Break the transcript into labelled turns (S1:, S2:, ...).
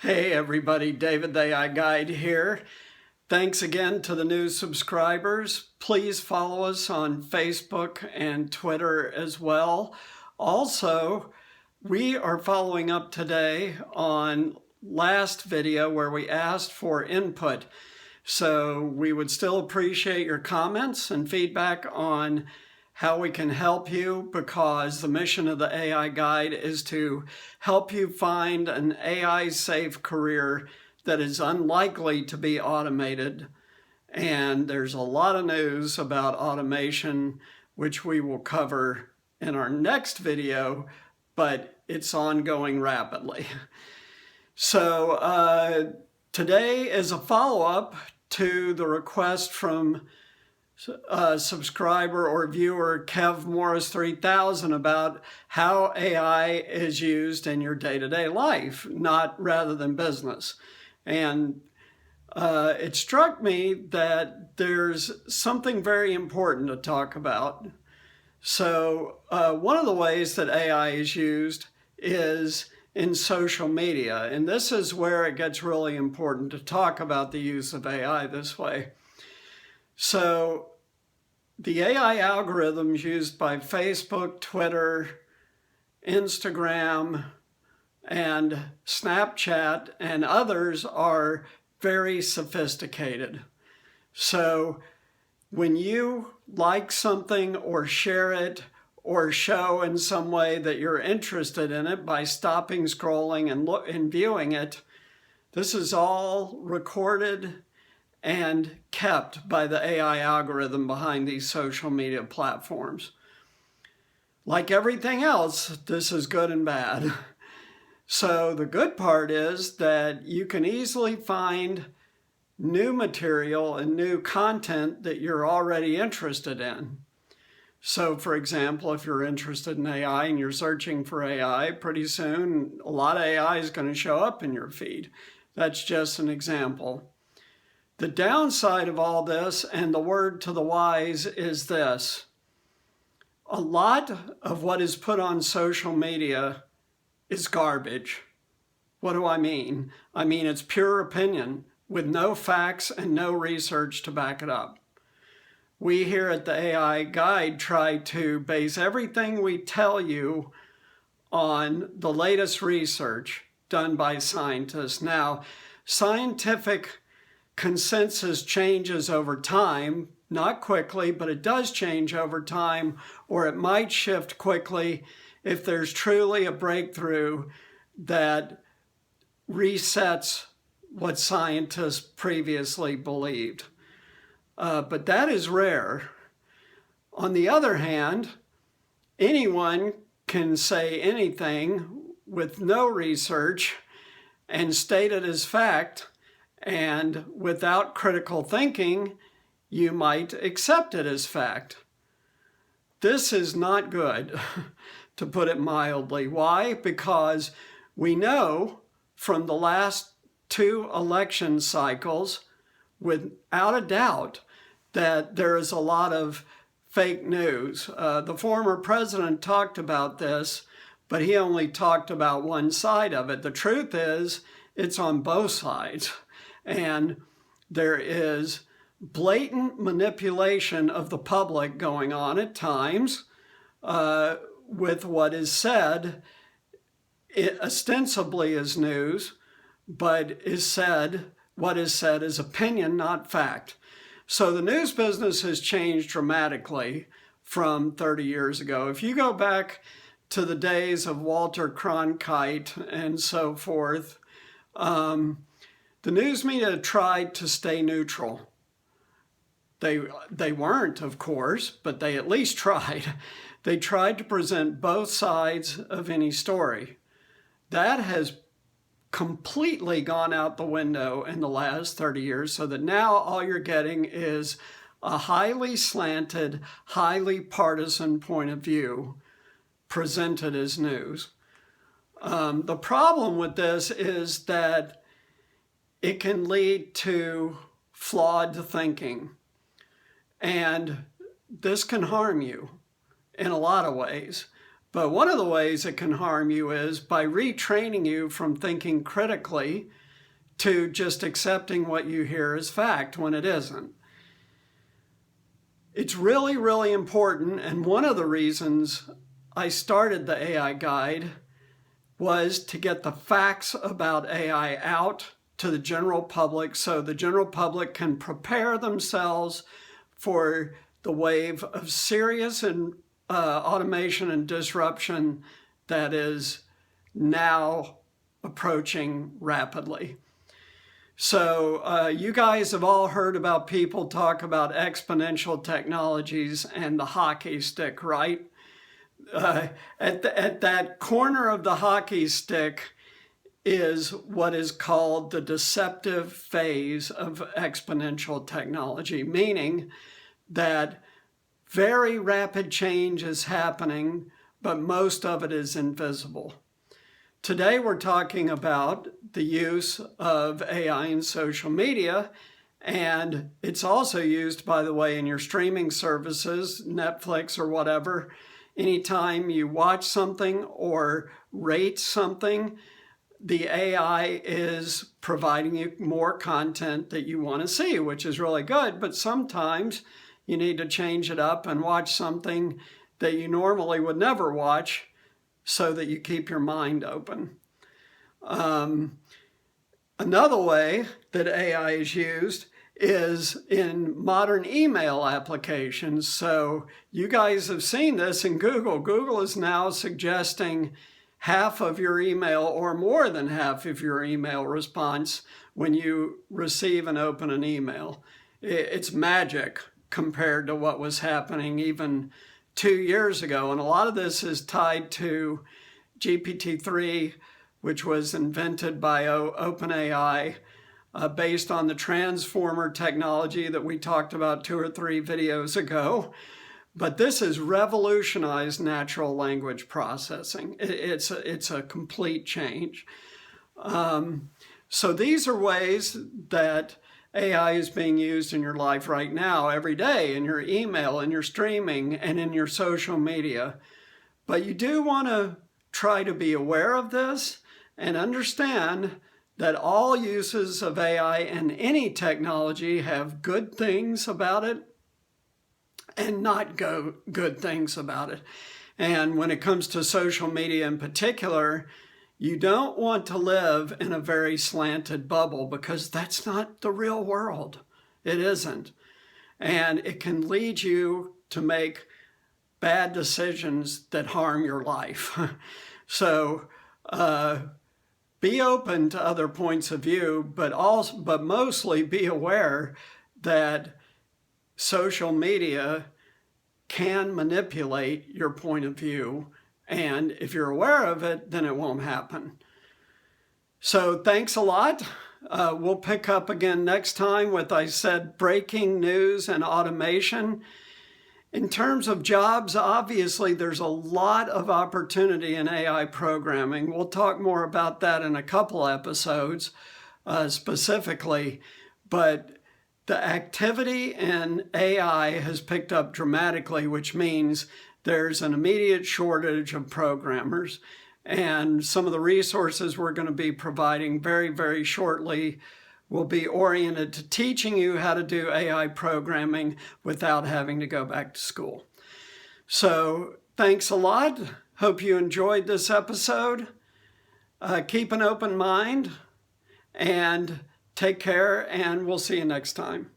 S1: Hey everybody, David the AI Guide here. Thanks again to the new subscribers. Please follow us on Facebook and Twitter as well. Also, we are following up today on last video where we asked for input. So we would still appreciate your comments and feedback on how we can help you, because the mission of the AI Guide is to help you find an AI-safe career that is unlikely to be automated. And there's a lot of news about automation, which we will cover in our next video, but it's ongoing rapidly. So today is a follow-up to the request from subscriber or viewer Kev Morris 3000 about how AI is used in your day-to-day life, not rather than business. And it struck me that there's something very important to talk about. So one of the ways that AI is used is in social media, and this is where it gets really important to talk about the use of AI this way. So the AI algorithms used by Facebook, Twitter, Instagram, and Snapchat and others are very sophisticated. So when you like something or share it or show in some way that you're interested in it by stopping scrolling and viewing it, this is all recorded and kept by the AI algorithm behind these social media platforms. Like everything else, this is good and bad. So the good part is that you can easily find new material and new content that you're already interested in. So for example, if you're interested in AI and you're searching for AI, pretty soon a lot of AI is going to show up in your feed. That's just an example. The downside of all this, and the word to the wise, is this. A lot of what is put on social media is garbage. What do I mean? I mean it's pure opinion with no facts and no research to back it up. We here at the AI Guide try to base everything we tell you on the latest research done by scientists. Now, scientific consensus changes over time, not quickly, but it does change over time, or it might shift quickly if there's truly a breakthrough that resets what scientists previously believed. But that is rare. On the other hand, anyone can say anything with no research and state it as fact, and without critical thinking, you might accept it as fact. This is not good, to put it mildly. Why? Because we know from the last 2 election cycles, without a doubt, that there is a lot of fake news. The former president talked about this, but he only talked about one side of it. The truth is, it's on both sides. And there is blatant manipulation of the public going on at times with what is said. It ostensibly is news, but what is said is opinion, not fact. So the news business has changed dramatically from 30 years ago. If you go back to the days of Walter Cronkite and so forth, the news media tried to stay neutral. They weren't, of course, but they at least tried. They tried to present both sides of any story. That has completely gone out the window in the last 30 years, so that now all you're getting is a highly slanted, highly partisan point of view presented as news. The problem with this is that it can lead to flawed thinking. And this can harm you in a lot of ways. But one of the ways it can harm you is by retraining you from thinking critically to just accepting what you hear as fact when it isn't. It's really, really important, and one of the reasons I started the AI Guide was to get the facts about AI out to the general public so the general public can prepare themselves for the wave of serious and automation and disruption that is now approaching rapidly. So you guys have all heard about people talk about exponential technologies and the hockey stick, right? At that corner of the hockey stick is what is called the deceptive phase of exponential technology, meaning that very rapid change is happening, but most of it is invisible. Today we're talking about the use of AI in social media, and it's also used, by the way, in your streaming services, Netflix or whatever. Anytime you watch something or rate something, the AI is providing you more content that you want to see, which is really good, but sometimes you need to change it up and watch something that you normally would never watch so that you keep your mind open. Another way that AI is used is in modern email applications. So you guys have seen this in Google. Google is now suggesting half of your email or more than half of your email response when you receive and open an email. It's magic compared to what was happening even 2 years ago. And a lot of this is tied to GPT-3, which was invented by OpenAI, based on the transformer technology that we talked about 2 or 3 videos ago. But this has revolutionized natural language processing. It's a complete change. So these are ways that AI is being used in your life right now, every day, in your email, in your streaming, and in your social media. But you do want to try to be aware of this and understand that all uses of AI and any technology have good things about it and not good things about it. And when it comes to social media in particular, you don't want to live in a very slanted bubble because that's not the real world. It isn't. And it can lead you to make bad decisions that harm your life. So be open to other points of view, but mostly be aware that social media can manipulate your point of view. And if you're aware of it, then it won't happen. So thanks a lot. We'll pick up again next time with, I said, breaking news and automation. In terms of jobs, obviously, there's a lot of opportunity in AI programming. We'll talk more about that in a couple episodes specifically, but the activity in AI has picked up dramatically, which means there's an immediate shortage of programmers. And some of the resources we're going to be providing very, very shortly will be oriented to teaching you how to do AI programming without having to go back to school. So thanks a lot. Hope you enjoyed this episode. Keep an open mind and take care, and we'll see you next time.